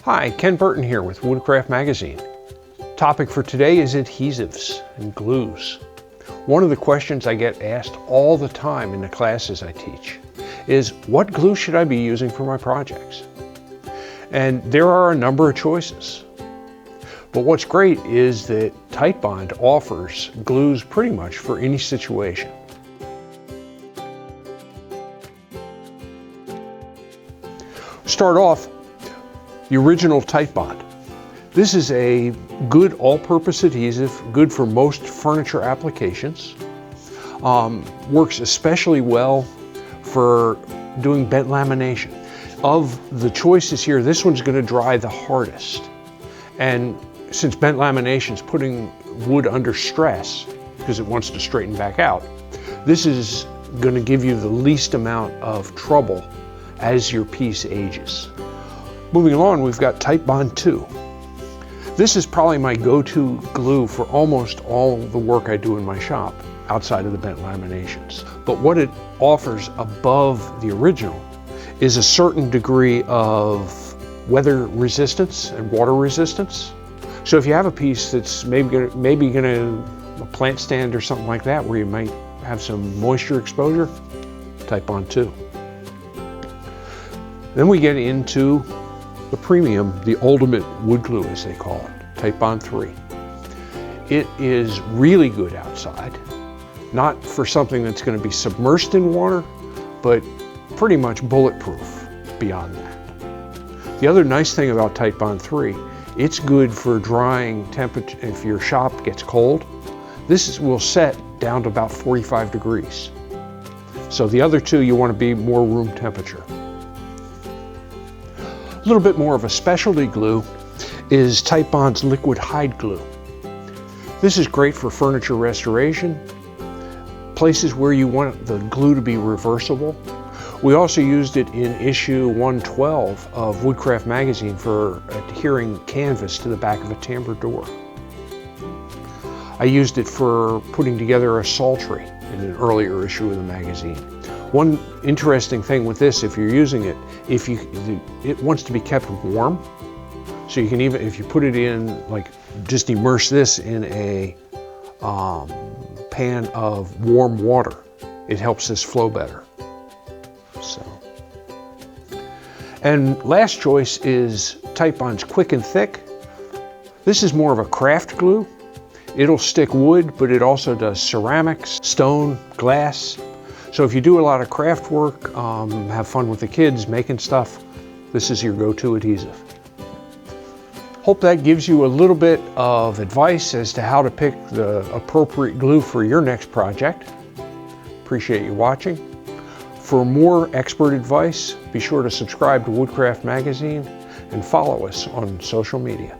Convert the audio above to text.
Hi, Ken Burton here with Woodcraft magazine. Topic for today is adhesives and glues. One of the questions I get asked all the time in the classes I teach is, what glue should I be using for my projects? And there are a number of choices. But what's great is that Titbond offers glues pretty much for any situation. Start off, the original Titbond. This is a good all-purpose adhesive, good for most furniture applications. Works especially well for doing bent lamination. Of the choices here, this one's going to dry the hardest. And since bent lamination is putting wood under stress because it wants to straighten back out, this is going to give you the least amount of trouble as your piece ages. Moving along, we've got Titbond 2. This is probably my go-to glue for almost all the work I do in my shop outside of the bent laminations. But what it offers above the original is a certain degree of weather resistance and water resistance. So if you have a piece that's maybe gonna a plant stand or something like that where you might have some moisture exposure, Titbond 2. Then we get into the premium, the ultimate wood glue as they call it, Titbond 3. It is really good outside, not for something that's going to be submersed in water, but pretty much bulletproof beyond that. The other nice thing about Titbond 3, it's good for drying temperature. If your shop gets cold, this will set down to about 45 degrees. So the other two, you want to be more room temperature. A little bit more of a specialty glue is Titbond's liquid hide glue. This is great for furniture restoration, places where you want the glue to be reversible. We also used it in issue 112 of Woodcraft magazine for adhering canvas to the back of a tambour door. I used it for putting together a sultry in an earlier issue of the magazine. One interesting thing with this, if you're using it, it wants to be kept warm. So you can even, if you put it in, like just immerse this in a pan of warm water, it helps this flow better. So. And last choice is Titbond's Quick and Thick. This is more of a craft glue. It'll stick wood, but it also does ceramics, stone, glass. So if you do a lot of craft work, have fun with the kids making stuff, this is your go-to adhesive. Hope that gives you a little bit of advice as to how to pick the appropriate glue for your next project. Appreciate you watching. For more expert advice, be sure to subscribe to Woodcraft magazine and follow us on social media.